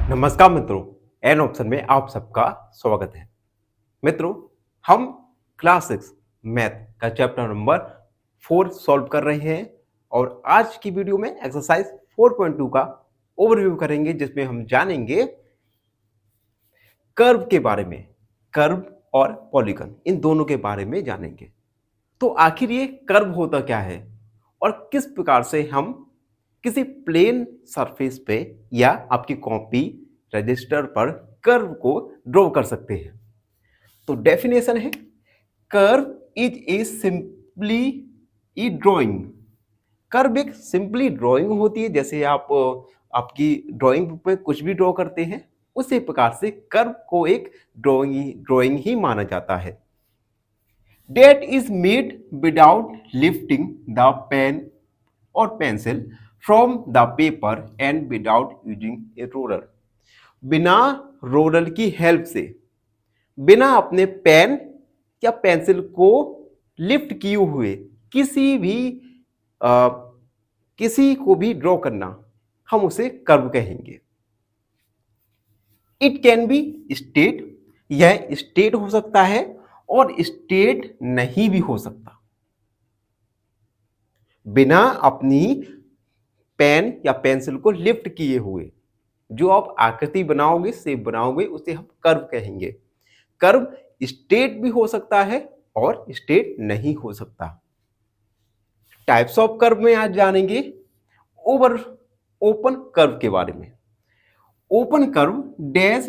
नमस्कार मित्रों, an option में आप सबका स्वागत है। मित्रों, हम क्लास 6 मैथ का चैप्टर नंबर 4 सॉल्व कर रहे हैं और आज की वीडियो में एक्सरसाइज 4.2 का ओवरव्यू करेंगे, जिसमें हम जानेंगे कर्व के बारे में। कर्व और पॉलीगन, इन दोनों के बारे में जानेंगे। तो आखिर ये कर्व होता क्या है और किस प्रकार से हम किसी प्लेन सरफेस पे या आपकी कॉपी रजिस्टर पर कर्व को ड्रॉ कर सकते हैं। तो डेफिनेशन है, curve is a simply E drawing. Curve एक सिंपली ड्राइंग होती है, जैसे आप आपकी ड्राइंग बुक में कुछ भी ड्रॉ करते हैं, उसी प्रकार से कर्व को एक ड्राइंग ही माना जाता है। That is made without lifting the pen or pencil from the paper and without using a roller. बिना रोलर की हेल्प से, बिना अपने पेन या पेंसिल को लिफ्ट किए हुए किसी को भी ड्रॉ करना, हम उसे कर्व कहेंगे। इट कैन बी स्ट्रेट, यह स्ट्रेट हो सकता है और स्ट्रेट नहीं भी हो सकता। बिना अपनी पेन या पेंसिल को लिफ्ट किए हुए जो आप आकृति बनाओगे, शेप बनाओगे, उसे हम कर्व कहेंगे। कर्व स्ट्रेट भी हो सकता है और स्ट्रेट नहीं हो सकता। टाइप्स ऑफ कर्व में आज जानेंगे ओपन कर्व के बारे में। Open curve dash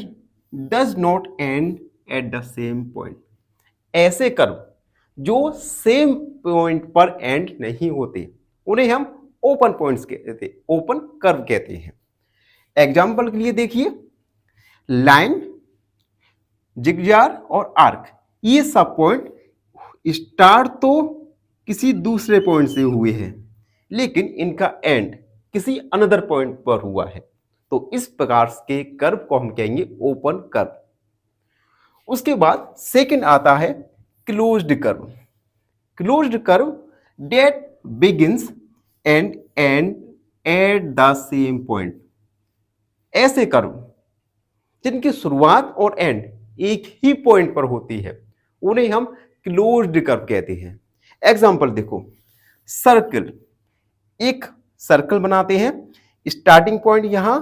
does not and at the same point. ऐसे कर्व जो सेम पॉइंट पर एंड नहीं होते, उन्हें हम ओपन पॉइंट्स कहते हैं, ओपन कर्व कहते हैं। एग्जाम्पल के लिए देखिए, लाइन, जिगजार और आर्क, ये सब पॉइंट स्टार्ट तो किसी दूसरे पॉइंट से हुए हैं, लेकिन इनका एंड किसी अनदर पॉइंट पर हुआ है। तो इस प्रकार के कर्व को हम कहेंगे ओपन कर्व। उसके बाद सेकंड आता है closed curve. Closed curve that begins and and at the same point. ऐसे कर्व जिनकी शुरुआत और एंड एक ही पॉइंट पर होती है, उन्हें हम क्लोज्ड कर्व कहते हैं। एग्जांपल देखो, सर्कल, एक सर्कल बनाते हैं, स्टार्टिंग पॉइंट यहां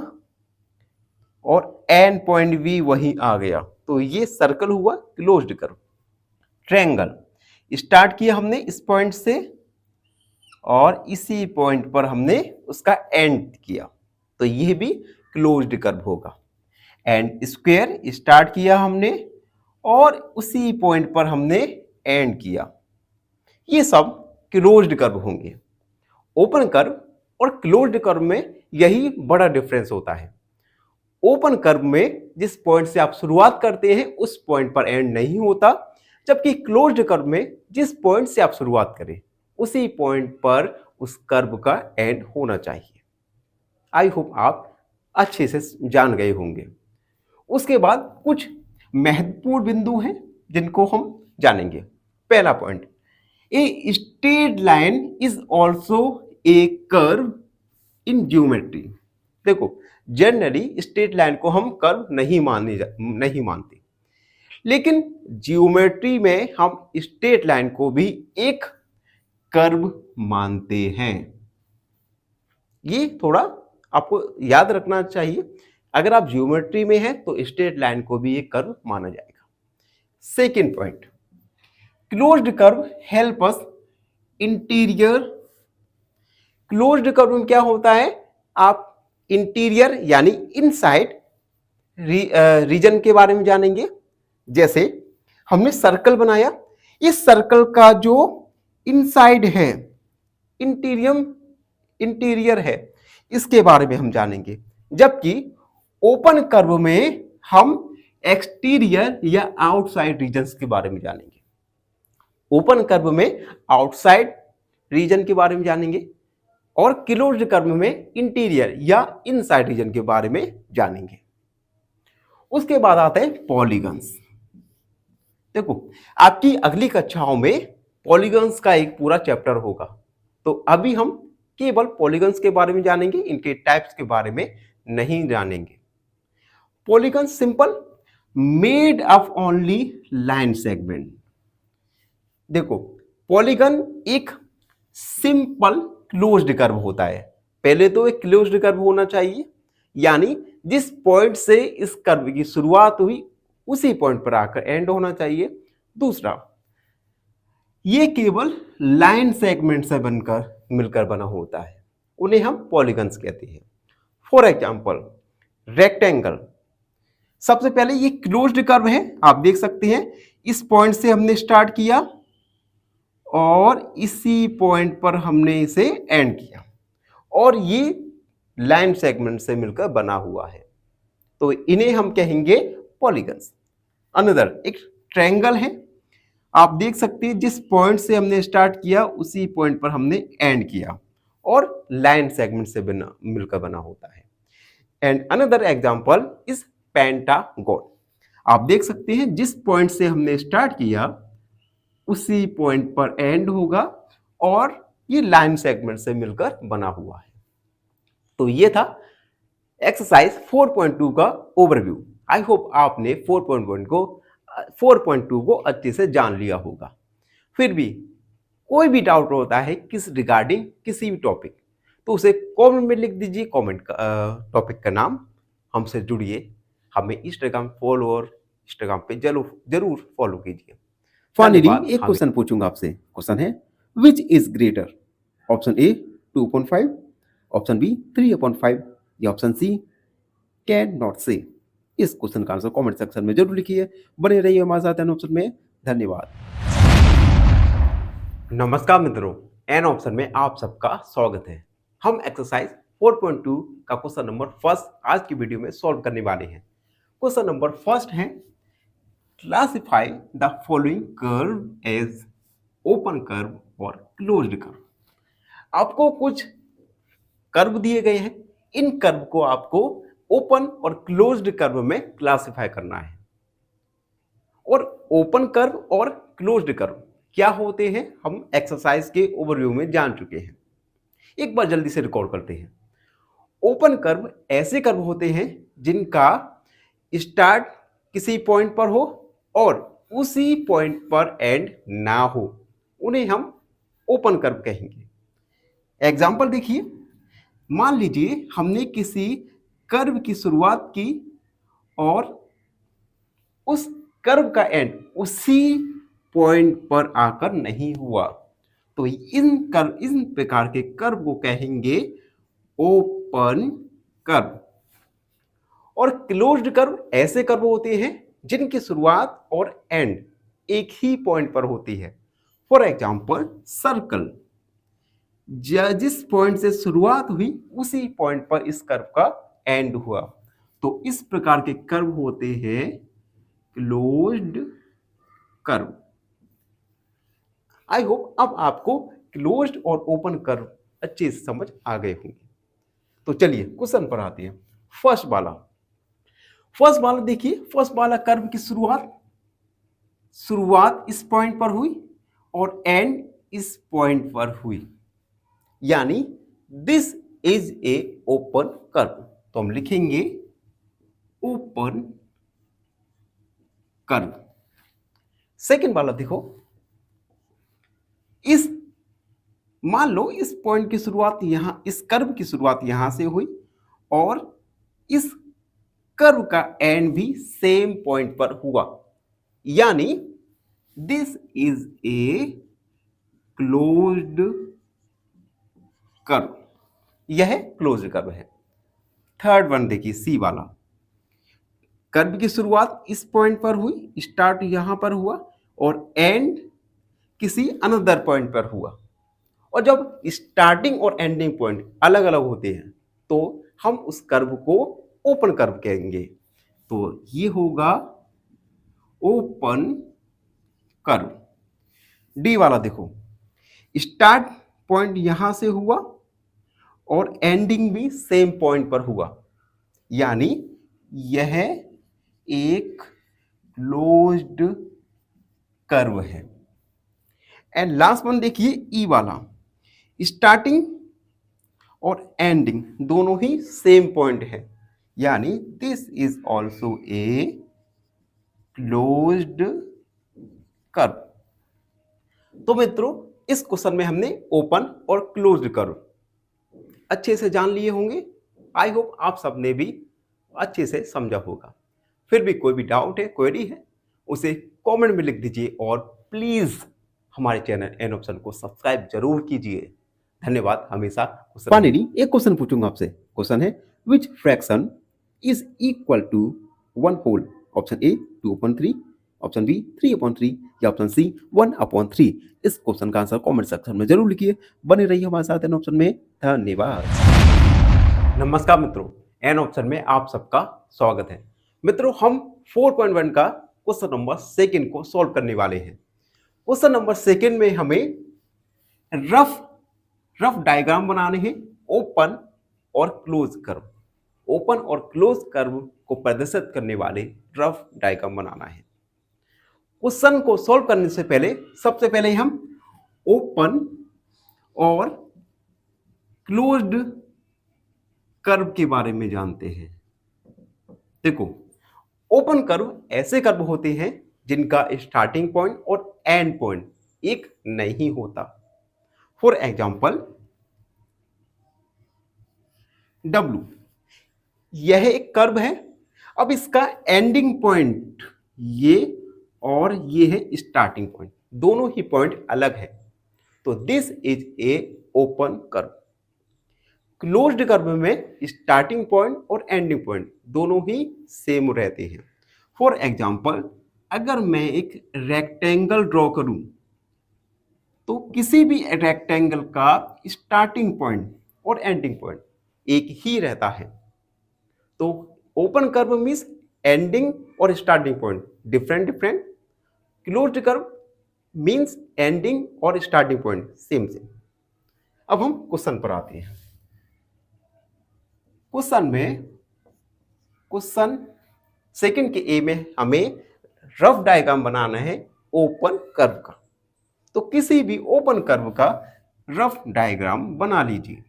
और एंड पॉइंट भी वहीं आ गया, तो ये सर्कल हुआ क्लोज्ड कर्व। ट्रायंगल, स्टार्ट किया हमने इस पॉइंट से और इसी पॉइंट पर हमने उसका एंड किया, तो यह भी क्लोज्ड कर्व होगा। एंड स्क्वायर, स्टार्ट किया हमने और उसी पॉइंट पर हमने एंड किया, ये सब क्लोज्ड कर्व होंगे। ओपन कर्व और क्लोज्ड कर्व में यही बड़ा डिफरेंस होता है। ओपन कर्व में जिस पॉइंट से आप शुरुआत करते हैं उस पॉइंट पर एंड नहीं होता, जबकि क्लोज्ड कर्व में जिस पॉइंट से आप शुरुआत करें उसी पॉइंट पर उस कर्व का एंड होना चाहिए। आई होप आप अच्छे से जान गए होंगे। उसके बाद कुछ महत्वपूर्ण बिंदु हैं जिनको हम जानेंगे। पहला point, a straight line is also a curve in geometry. देखो, जनरली स्ट्रेट लाइन को हम कर्व नहीं मानते, लेकिन ज्योमेट्री में हम स्ट्रेट लाइन को भी एक कर्व मानते हैं। ये थोड़ा आपको याद रखना चाहिए। अगर आप ज्योमेट्री में हैं तो स्ट्रेट लाइन को भी एक कर्व माना जाएगा। Second point, closed curve help us interior. Closed curve में क्या होता है, आप इंटीरियर यानी इनसाइड रीजन के बारे में जानेंगे। जैसे हमने सर्कल बनाया, इस सर्कल का जो इनसाइड है, इंटीरियर है, इसके बारे में हम जानेंगे। जबकि ओपन कर्व में हम एक्सटीरियर या आउटसाइड रीजन्स के बारे में जानेंगे। ओपन कर्व में आउटसाइड रीजन के बारे में जानेंगे और क्लोज्ड कर्व में इंटीरियर या इनसाइड रीजन के बारे में जानेंगे। उसके बाद आते हैं पॉलीगन्स। देखो, आपकी अगली कक्षाओं में पॉलीगन्स का एक पूरा चैप्टर होगा, तो अभी हम केवल पॉलीगन्स के बारे में जानेंगे, इनके टाइप्स के बारे में नहीं जानेंगे। Polygon simple made of only line segment. देखो पॉलीगन एक सिंपल क्लोज्ड कर्व होता है। पहले तो एक क्लोज्ड कर्व होना चाहिए, यानी जिस पॉइंट से इस कर्व की शुरुआत हुई उसी पॉइंट पर आकर एंड होना चाहिए। दूसरा, ये केवल लाइन सेगमेंट से बनकर मिलकर बना होता है, उन्हें हम पॉलीगन्स कहते हैं। फॉर एग्जाम्पल रेक्टेंगल, सबसे पहले ये क्लोज्ड कर्व है, आप देख सकते हैं इस पॉइंट से हमने स्टार्ट किया और इसी पॉइंट पर हमने इसे एंड किया और ये लाइन सेगमेंट से मिलकर बना हुआ है, तो इन्हें हम कहेंगे पॉलीगन्स। अनदर एक ट्रायंगल है, आप देख सकते हैं जिस पॉइंट से हमने स्टार्ट किया उसी पॉइंट पर हमने एंड किया और लाइन सेगमेंट से मिलकर बना होता है। And another example is pentagon, आप देख सकते हैं जिस पॉइंट से हमने स्टार्ट किया उसी पॉइंट पर एंड होगा और ये लाइन सेगमेंट से मिलकर बना हुआ है। तो ये था एक्सरसाइज 4.2 का ओवरव्यू। आई होप आपने 4.2 को अच्छे से जान लिया होगा। फिर भी कोई भी डाउट होता है किस रिगार्डिंग किसी भी टॉपिक, तो उसे कमेंट में लिख दीजिए, कमेंट का टॉपिक का नाम, हमसे जुड़िए, हमें इंस्टाग्राम फॉलो और इंस्टाग्राम पे जरूर फॉलो कीजिए। फाइनली एक क्वेश्चन पूछूंगा आपसे। क्वेश्चन है which is greater, option A 2.5, option B 3/5 या ऑप्शन सी कैन नॉट से। इस क्वेश्चन का आंसर कमेंट सेक्शन में जरूर लिखिए। बने रहिए हमारे साथ एन ऑप्शन में। धन्यवाद। नमस्कार मित्रों, एन ऑप्शन में आप सबका स्वागत है। हम एक्सरसाइज 4.2 का क्वेश्चन नंबर फर्स्ट आज की वीडियो में सॉल्व करने वाले हैं। क्वेश्चन नंबर फर्स्ट है classify the following curve as open curve और क्लोज्ड कर्व। आपको कुछ कर्व दिए गए हैं, इन कर्व को आपको ओपन और क्लोज्ड कर्व में क्लासिफाई करना है। और ओपन कर्व और क्लोज्ड कर्व क्या होते हैं हम एक्सरसाइज के ओवरव्यू में जान चुके हैं। एक बार जल्दी से रिकॉर्ड करते हैं। ओपन कर्व ऐसे कर्व होते हैं जिनका स्टार्ट किसी पॉइंट पर हो और उसी पॉइंट पर एंड ना हो, उन्हें हम ओपन कर्व कहेंगे। एग्जाम्पल देखिए, मान लीजिए हमने किसी कर्व की शुरुआत की और उस कर्व का एंड उसी पॉइंट पर आकर नहीं हुआ, तो इन प्रकार के कर्व को कहेंगे ओपन कर्व। और क्लोज्ड कर्व ऐसे कर्व होते हैं जिनकी शुरुआत और एंड एक ही पॉइंट पर होती है। फॉर एग्जाम्पल सर्कल, जिस पॉइंट से शुरुआत हुई उसी पॉइंट पर इस कर्व का एंड हुआ, तो इस प्रकार के कर्व होते हैं क्लोज्ड कर्व। आई होप अब आपको क्लोज्ड और ओपन कर्व अच्छे से समझ आ गए होंगे। तो चलिए क्वेश्चन पर आते हैं। फर्स्ट वाला देखिए, फर्स्ट वाला कर्व की शुरुआत इस पॉइंट पर हुई और एंड इस पॉइंट पर हुई, यानी this is a open curve. तो हम लिखेंगे ओपन कर्व। सेकेंड वाला देखो, मान लो इस पॉइंट की शुरुआत यहां, इस कर्व की शुरुआत यहां से हुई और इस कर्व का एंड भी सेम पॉइंट पर हुआ, यानी this is a closed curve. यह क्लोज्ड कर्व है। थर्ड वन देखिए, सी वाला, कर्व की शुरुआत इस पॉइंट पर हुई, स्टार्ट यहां पर हुआ और एंड किसी अनदर पॉइंट पर हुआ, और जब स्टार्टिंग और एंडिंग पॉइंट अलग अलग होते हैं तो हम उस कर्व को ओपन कर्व कहेंगे। तो ये होगा ओपन कर्व। डी वाला देखो, स्टार्ट पॉइंट यहां से हुआ और एंडिंग भी सेम पॉइंट पर हुआ, यानी यह एक क्लोज्ड कर्व है। एंड लास्ट वन देखिए, ई वाला, स्टार्टिंग और एंडिंग दोनों ही सेम पॉइंट है, यानी this is also a closed curve. तो मित्रों, इस क्वेश्चन में हमने ओपन और क्लोज्ड कर्व अच्छे से जान लिए होंगे। आई होप आप सबने भी अच्छे से समझा होगा। फिर भी कोई भी डाउट है, क्वेरी है, उसे कमेंट में लिख दीजिए और प्लीज हमारे चैनल एन ऑप्शन को सब्सक्राइब जरूर कीजिए। धन्यवाद। हमेशा फाइनली एक क्वेश्चन पूछूंगा आपसे। क्वेश्चन है which fraction is equal to 1 whole. Option A 2/3, option B 3/3 या ऑप्शन सी 1/3। इस क्वेश्चन का आंसर कमेंट सेक्शन में जरूर लिखिए। बने रहिए हमारे साथ एन ऑप्शन में। धन्यवाद। नमस्कार मित्रों, एन ऑप्शन में आप सबका स्वागत है। मित्रों, हम 4.1 का क्वेश्चन नंबर सेकंड को सॉल्व करने वाले हैं। क्वेश्चन नंबर सेकंड में हमें रफ डायग्राम बनाने हैं ओपन और क्लोज कर्व। ओपन और क्लोज कर्व को प्रदर्शित करने वाले रफ डायग्राम बनाना है। क्वेश्चन को सॉल्व करने से पहले सबसे पहले हम ओपन और क्लोज्ड कर्व के बारे में जानते हैं। देखो, ओपन कर्व ऐसे कर्व होते हैं जिनका स्टार्टिंग पॉइंट और एंड पॉइंट एक नहीं होता। फॉर एग्जाम्पल W, यह एक कर्व है। अब इसका एंडिंग पॉइंट ये और ये है स्टार्टिंग पॉइंट, दोनों ही पॉइंट अलग है, तो this is a open curve. Closed curve में स्टार्टिंग पॉइंट और एंडिंग पॉइंट दोनों ही सेम रहते हैं। फॉर एग्जाम्पल, अगर मैं एक रेक्टेंगल ड्रॉ करूं तो किसी भी रेक्टेंगल का स्टार्टिंग पॉइंट और एंडिंग पॉइंट एक ही रहता है। तो ओपन कर्व मीन्स एंडिंग और starting point different. Closed curve means ending और स्टार्टिंग पॉइंट सेम। अब हम क्वेश्चन पर आते हैं। क्वेश्चन सेकंड के ए में हमें रफ डायग्राम बनाना है ओपन कर्व का। तो किसी भी ओपन कर्व का रफ डायग्राम बना लीजिए।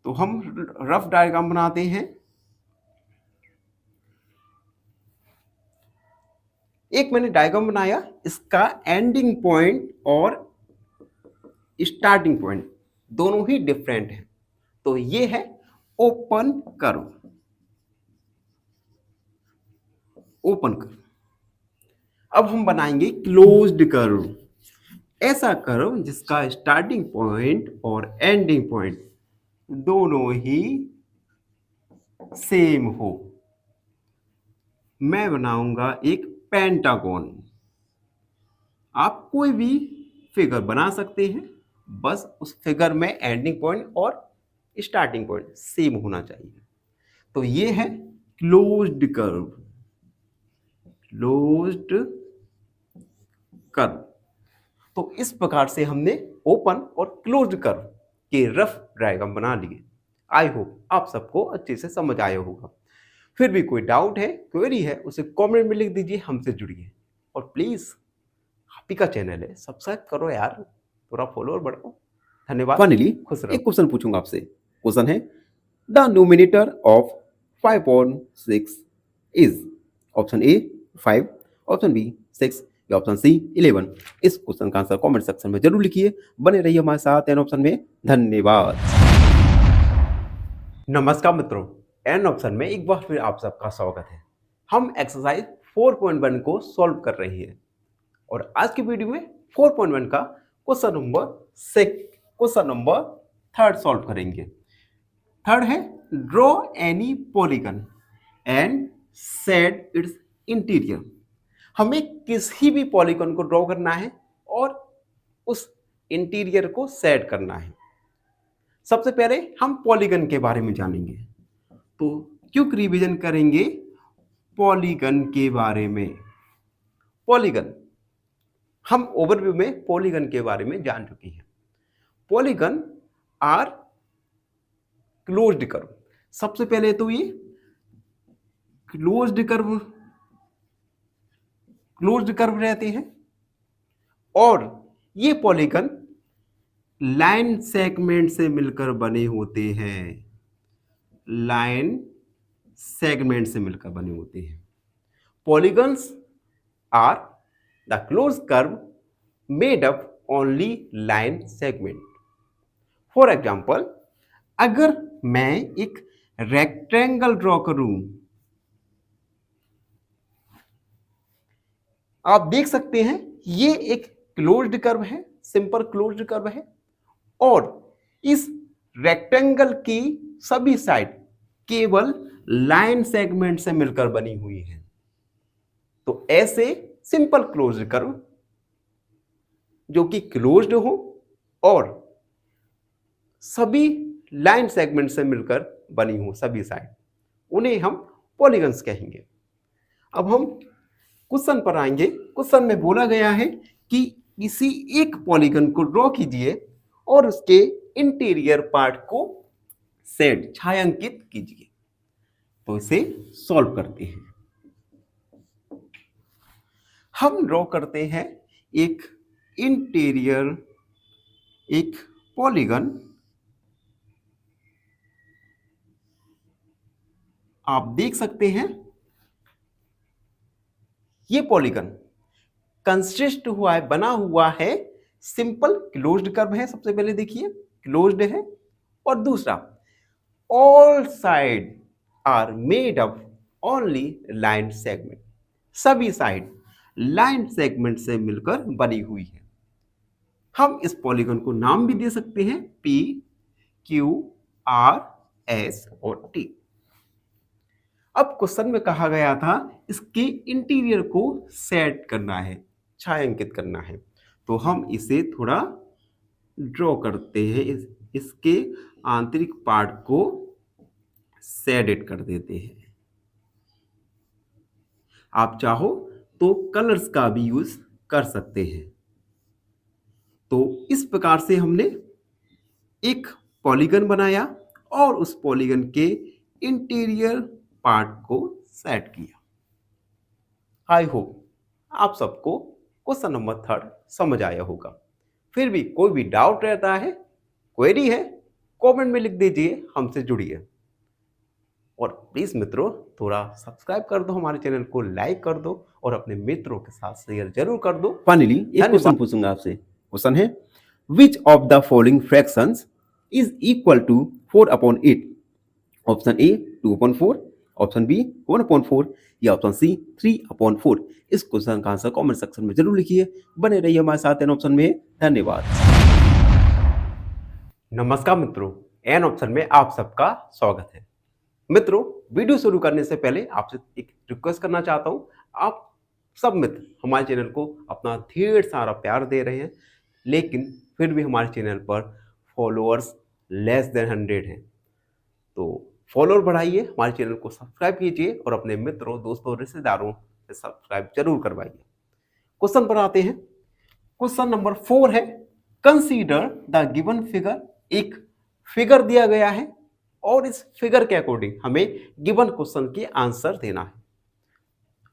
तो हम रफ डायग्राम बनाते हैं। एक मैंने डायग्राम बनाया, इसका एंडिंग पॉइंट और स्टार्टिंग पॉइंट दोनों ही डिफरेंट हैं, तो ये है ओपन कर्व। अब हम बनाएंगे क्लोज्ड कर्व। ऐसा कर्व जिसका स्टार्टिंग पॉइंट और एंडिंग पॉइंट दोनों ही सेम हो। मैं बनाऊंगा एक पेंटागन। आप कोई भी फिगर बना सकते हैं, बस उस फिगर में एंडिंग पॉइंट और स्टार्टिंग पॉइंट सेम होना चाहिए। तो ये है क्लोज्ड कर्व। तो इस प्रकार से हमने ओपन और क्लोज्ड कर्व के रफ डायग्राम बना लिए। आई होप आप सबको अच्छे से समझ आया होगा। फिर भी कोई डाउट है, क्वेरी है, उसे कमेंट में लिख दीजिए, हमसे जुड़िए। और प्लीज आप ही का चैनल है, सब्सक्राइब करो यार, थोड़ा फॉलोअर बढ़ाओ। धन्यवाद। फाइनली एक क्वेश्चन पूछूंगा आपसे। क्वेश्चन है the numerator of 5/6 is. Option A 5, option B 6 या ऑप्शन सी 11। इस क्वेश्चन का आंसर कमेंट सेक्शन में जरूर लिखिए। बने रहिए हमारे साथ एन ऑप्शन में। धन्यवाद। नमस्कार मित्रों, एन ऑप्शन में एक बार फिर आप सबका स्वागत है। हम एक्सरसाइज 4.1 को सॉल्व कर रहे हैं और आज की वीडियो में 4.1 का क्वेश्चन नंबर थर्ड सॉल्व करेंगे। थर्ड है draw any polygon and set it's interior. हमें किसी भी पॉलीगन को ड्रॉ करना है और उस इंटीरियर को सेट करना है। सबसे पहले हम पॉलीगन के बारे में जानेंगे। तो क्विक रिवीजन करेंगे पॉलीगन के बारे में। पॉलीगन हम ओवरव्यू में पॉलीगन के बारे में जान चुके हैं। Polygon are closed curve. सबसे पहले तो ये क्लोज्ड कर्व रहते हैं और ये पॉलीगन लाइन सेगमेंट से मिलकर बने होते हैं। लाइन सेगमेंट से मिलकर बने होते हैं। Polygons are the close curve made up only line segment. For example, अगर मैं एक रेक्टेंगल ड्रॉ करूं, आप देख सकते हैं ये एक क्लोज्ड कर्व है, सिंपल क्लोज्ड कर्व है, और इस रेक्टेंगल की सभी साइड केवल लाइन सेगमेंट से मिलकर बनी हुई है। तो ऐसे सिंपल क्लोज्ड कर्व जो कि क्लोज्ड हो और सभी लाइन सेगमेंट से मिलकर बनी हो सभी साइड, उन्हें हम पॉलीगन्स कहेंगे। अब हम क्वेश्चन पर आएंगे। क्वेश्चन में बोला गया है कि किसी एक पॉलीगन को ड्रॉ कीजिए और उसके इंटीरियर पार्ट को शेड छायांकित कीजिए। तो इसे सॉल्व करते हैं। हम ड्रॉ करते हैं एक इंटीरियर, एक पॉलीगन। आप देख सकते हैं ये पॉलीगन कंसिस्ट हुआ है, बना हुआ है, सिंपल क्लोज्ड कर्व है। सबसे पहले देखिए क्लोज्ड है, और दूसरा all side are made up only line segment. सभी साइड लाइन सेगमेंट से मिलकर बनी हुई है। हम इस पॉलीगन को नाम भी दे सकते हैं P, Q, R, S और T। अब क्वेश्चन में कहा गया था इसके इंटीरियर को सेट करना है, छायांकित करना है। तो हम इसे थोड़ा ड्रॉ करते हैं, इसके आंतरिक पार्ट को शेडेड कर देते हैं। आप चाहो तो कलर्स का भी यूज कर सकते हैं। तो इस प्रकार से हमने एक पॉलीगन बनाया और उस पॉलीगन के इंटीरियर पार्ट को सेट किया। आई होप आप सबको क्वेश्चन नंबर 3 समझ आया होगा। फिर भी कोई भी डाउट रहता है, क्वेरी है, कमेंट में लिख दीजिए, हमसे जुड़िए। और प्लीज मित्रों थोड़ा सब्सक्राइब कर दो, हमारे चैनल को लाइक कर दो और अपने मित्रों के साथ शेयर जरूर कर दो। फाइनली एक क्वेश्चन पूछूंगा आपसे। क्वेश्चन है, which of the following fractions is equal to 4/8? Option A 2/4, option B 1/4 या ऑप्शन सी 3/4। इस क्वेश्चन का आंसर कमेंट सेक्शन में जरूर लिखिए। बने रहिए हमारे साथ एन ऑप्शन में। धन्यवाद। नमस्कार मित्रों, एन ऑप्शन में आप सबका स्वागत है। मित्रों, वीडियो शुरू करने से पहले आपसे एक रिक्वेस्ट करना चाहता हूं। आप सब मित्र हमारे चैनल को अपना ढेर सारा प्यार दे रहे हैं, लेकिन फिर भी हमारे चैनल पर फॉलोअर्स लेस देन 100 हैं। तो फॉलोअर बढ़ाइए, हमारे चैनल को सब्सक्राइब कीजिए और अपने मित्रों, दोस्तों, रिश्तेदारों से सब्सक्राइब जरूर करवाइए। क्वेश्चन पर आते हैं। क्वेश्चन नंबर 4 है, कंसीडर द गिवन फिगर। एक फिगर दिया गया है और इस फिगर के अकॉर्डिंग हमें गिवन क्वेश्चन के आंसर देना है।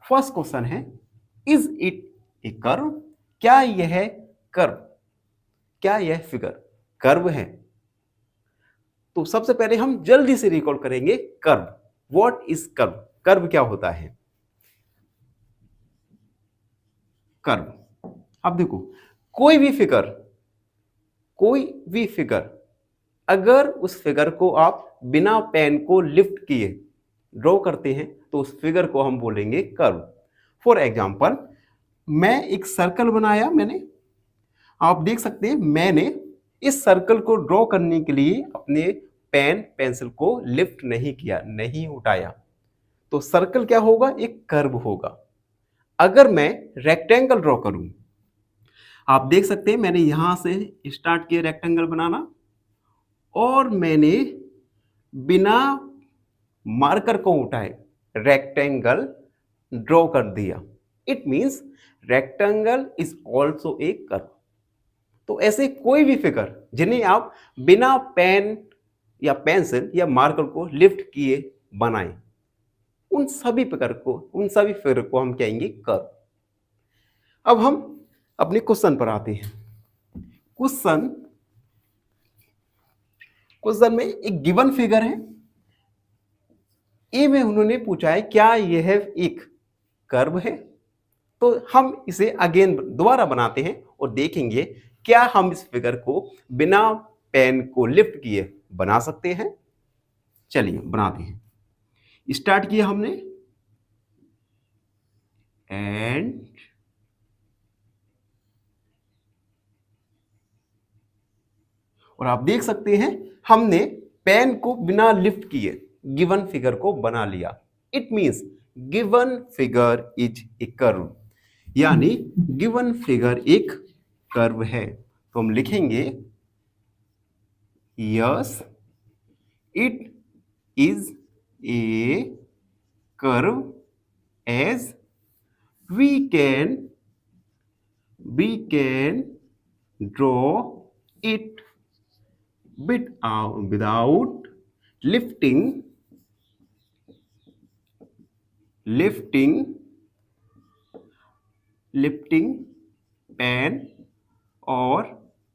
फर्स्ट क्वेश्चन है, इज इट ए कर्व? क्या यह कर्व, क्या यह फिगर कर्व है? तो सबसे पहले हम जल्दी से रिकॉल करेंगे curve. What is curve? Curve क्या होता है? कर्व, अब देखो कोई भी फिगर अगर उस फिगर को आप बिना पेन को लिफ्ट किए ड्रॉ करते हैं तो उस फिगर को हम बोलेंगे कर्व। फॉर एग्जाम्पल, मैं एक सर्कल बनाया, आप देख सकते हैं मैंने इस सर्कल को ड्रॉ करने के लिए अपने पेंसिल को लिफ्ट नहीं किया, नहीं उठाया, तो सर्कल क्या होगा? एक कर्व होगा। अगर मैं रेक्टेंगल ड्रॉ करूं, आप देख सकते हैं मैंने यहां से स्टार्ट किया रेक्टेंगल बनाना और मैंने बिना मार्कर को उठाए रेक्टेंगल ड्रॉ कर दिया। It means rectangle is also a curve. तो ऐसे कोई भी फिगर जिन्हें आप बिना पेन या पेंसिल या मार्कर को लिफ्ट किए बनाएं, उन सभी फिगर को हम कहेंगे कर्व। अब हम अपने क्वेश्चन पर आते हैं। क्वेश्चन में एक गिवन फिगर है ए में उन्होंने पूछा है क्या यह एक कर्व है, तो हम इसे अगेन दोबारा बनाते हैं और देखेंगे क्या हम इस फिगर को बिना पेन को लिफ्ट किए बना सकते हैं। चलिए बनाते हैं। स्टार्ट किया हमने एंड और आप देख सकते हैं हमने पेन को बिना लिफ्ट किए गिवन फिगर को बना लिया। It means given figure is a curve, यानी गिवन फिगर एक कर्व है। तो हम लिखेंगे yes it is a curve as we can draw it without lifting pen और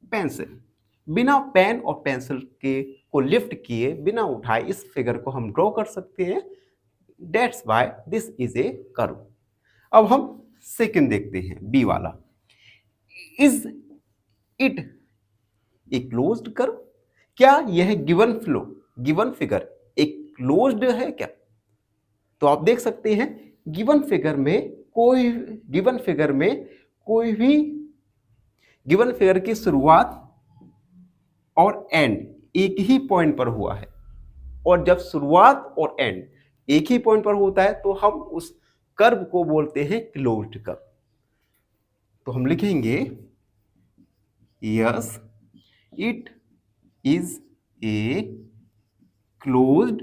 पेंसिल। बिना पेन और पेंसिल के को लिफ्ट किए बिना उठाए इस फिगर को हम ड्रॉ कर सकते हैं। That's why this is a curve. अब हम सेकंड देखते हैं, बी वाला। Is it a closed curve? क्या यह गिवन फिगर एक क्लोज्ड है क्या? तो आप देख सकते हैं गिवन फिगर की शुरुआत और एंड एक ही पॉइंट पर हुआ है, और जब शुरुआत और एंड एक ही पॉइंट पर होता है तो हम उस कर्व को बोलते हैं क्लोज्ड कर्व। तो हम लिखेंगे yes it is a closed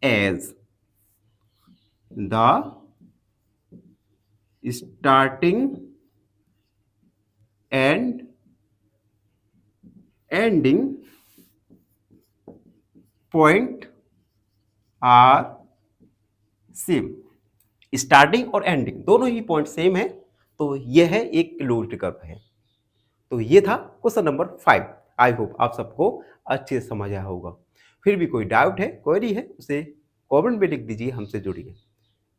as the starting and ending point are same. Starting और एंडिंग दोनों ही पॉइंट सेम है, तो यह एक क्लोज्ड कर्व है। तो ये था क्वेश्चन नंबर 5। आई होप आप सबको अच्छे से समझ आया होगा। फिर भी कोई डाउट है, क्वेरी है, उसे कमेंट में लिख दीजिए, हमसे जुड़िए।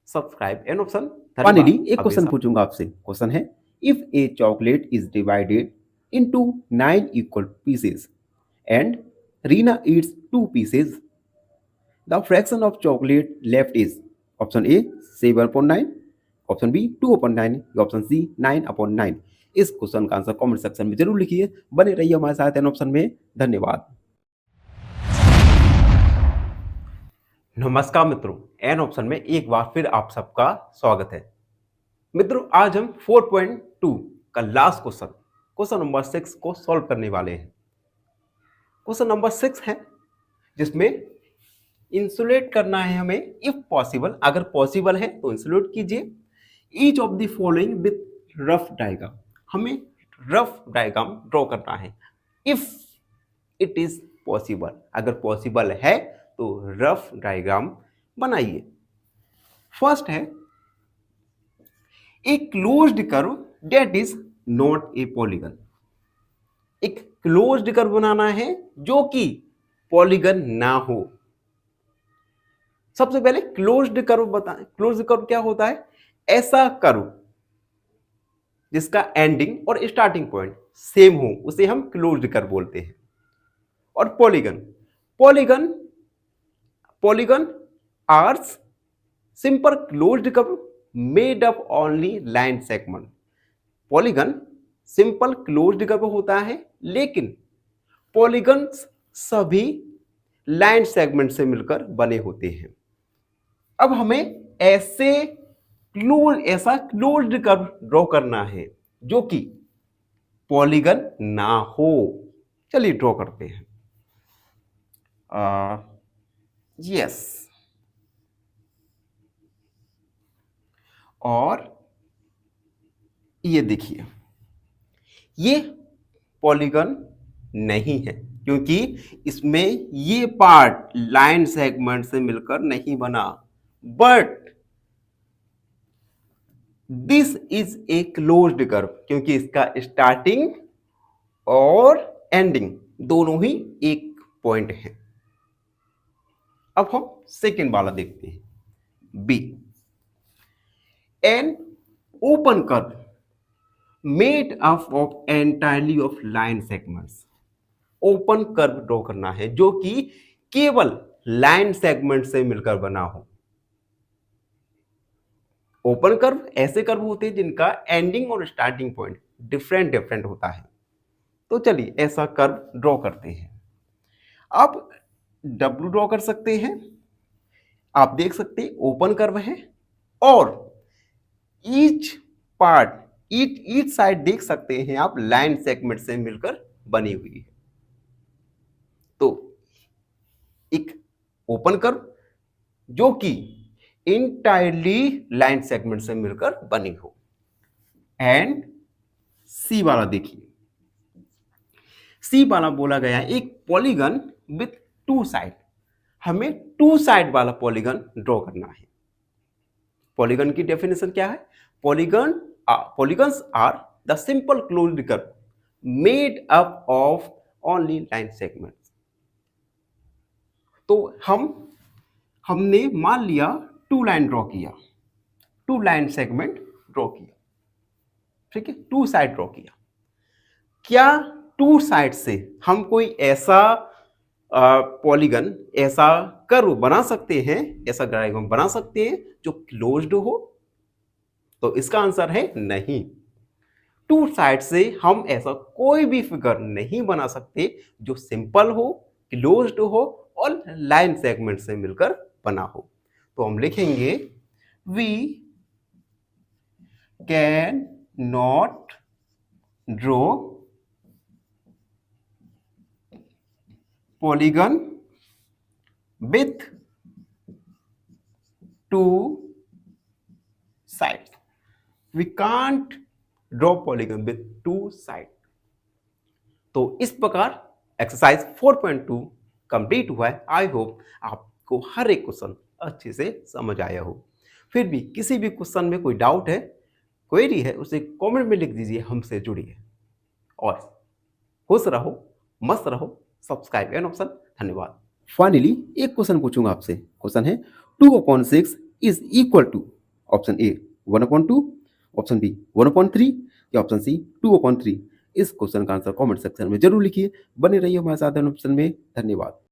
Subscribe and option. फाइनली एक क्वेश्चन पूछूंगा आपसे। क्वेश्चन है if a chocolate is divided into 9 equal pieces and Reena eats 2 pieces, the fraction of chocolate left is option A 7/9, option B 2/9, option C 9/9। इस क्वेश्चन का आंसर कमेंट सेक्शन में जरूर लिखिए। बने रहिए हमारे साथ एन ऑप्शन में। धन्यवाद। नमस्कार मित्रों, एन ऑप्शन में एक बार फिर आप सबका स्वागत है। मित्रों आज हम 4.2 का लास्ट क्वेश्चन नंबर 6 को सॉल्व करने वाले हैं। क्वेश्चन नंबर 6 है जिसमें इंसुलेट करना है हमें इफ पॉसिबल। अगर पॉसिबल है तो इंसुलेट कीजिए each of the following with rough diagram. हमें रफ डायग्राम ड्रॉ करना है इफ इट इज पॉसिबल। अगर पॉसिबल है तो रफ डायग्राम बनाइए। फर्स्ट है a closed curve that is not a polygon. एक क्लोज्ड कर्व बनाना है जो कि पॉलीगन ना हो। सबसे पहले क्लोज्ड कर्व बताएं। क्लोज्ड कर्व क्या होता है? ऐसा कर्व जिसका एंडिंग और स्टार्टिंग पॉइंट सेम हो उसे हम क्लोज्ड कर्व बोलते हैं। और polygon are simple closed curve made up only line segment. Polygon simple closed curve होता है, लेकिन पॉलीगन सभी लाइन सेगमेंट से मिलकर बने होते हैं। अब हमें ऐसा क्लोज्ड कर्व ड्रॉ करना है जो कि पॉलीगन ना हो। चलिए ड्रॉ करते हैं। यस, और ये देखिए ये पॉलीगन नहीं है क्योंकि इसमें ये पार्ट लाइन सेगमेंट से मिलकर नहीं बना। But this is a closed curve क्योंकि इसका स्टार्टिंग और एंडिंग दोनों ही एक पॉइंट है। अब हम सेकेंड वाला देखते हैं, B. An open curve made up of entirely of line segments. Open curve draw करना है जो कि केवल लाइन सेगमेंट से मिलकर बना हो। ओपन कर्व ऐसे कर्व होते हैं जिनका एंडिंग और स्टार्टिंग पॉइंट डिफरेंट डिफरेंट होता है। तो चलिए ऐसा कर्व ड्रॉ करते हैं। अब डब्ल्यू ड्रॉ कर सकते हैं। आप देख सकते हैं ओपन कर्व है और ईच पार्ट ईच साइड देख सकते हैं आप लाइन सेगमेंट से मिलकर बनी हुई है। तो एक ओपन कर्व जो कि इंटायरली लाइन सेगमेंट से मिलकर बनी हो। एंड सी वाला देखिए, सी वाला बोला गया एक पॉलीगन विथ टू साइड। हमें टू साइड वाला पॉलीगन ड्रॉ करना है। पॉलीगन की डेफिनेशन क्या है? Polygons are the simple closed curve made up of only line segments. तो हमने मान लिया टू लाइन ड्रॉ किया, टू लाइन सेगमेंट ड्रॉ किया, ठीक है, टू साइड ड्रॉ किया। क्या टू साइड से हम कोई ऐसा पॉलीगन, ऐसा कर्व बना सकते हैं, ऐसा डायग्राम बना सकते हैं जो क्लोज्ड हो? तो इसका आंसर है नहीं। टू साइड से हम ऐसा कोई भी फिगर नहीं बना सकते जो सिंपल हो, क्लोज्ड हो और लाइन सेगमेंट से मिलकर बना हो। तो हम लिखेंगे we can not draw polygon with two sides. We can't draw polygon with two sides. तो इस प्रकार एक्सरसाइज 4.2 कंप्लीट हुआ है। आई होप आपको हर एक क्वेश्चन अच्छे से समझ आया हो। फिर भी किसी भी क्वेश्चन में कोई डाउट है, क्वेरी है, उसे कमेंट में लिख दीजिए, हमसे जुड़िए और खुश रहो, मस्त रहो। Subscribe an option. धन्यवाद। फाइनली एक क्वेश्चन पूछूंगा आपसे। क्वेश्चन है 2/6 is equal to option A 1/2, option B 1/3 या ऑप्शन सी 2/3। इस क्वेश्चन का आंसर कमेंट सेक्शन में जरूर लिखिए। बने रहिए हमारे साथ ऑप्शन में। धन्यवाद।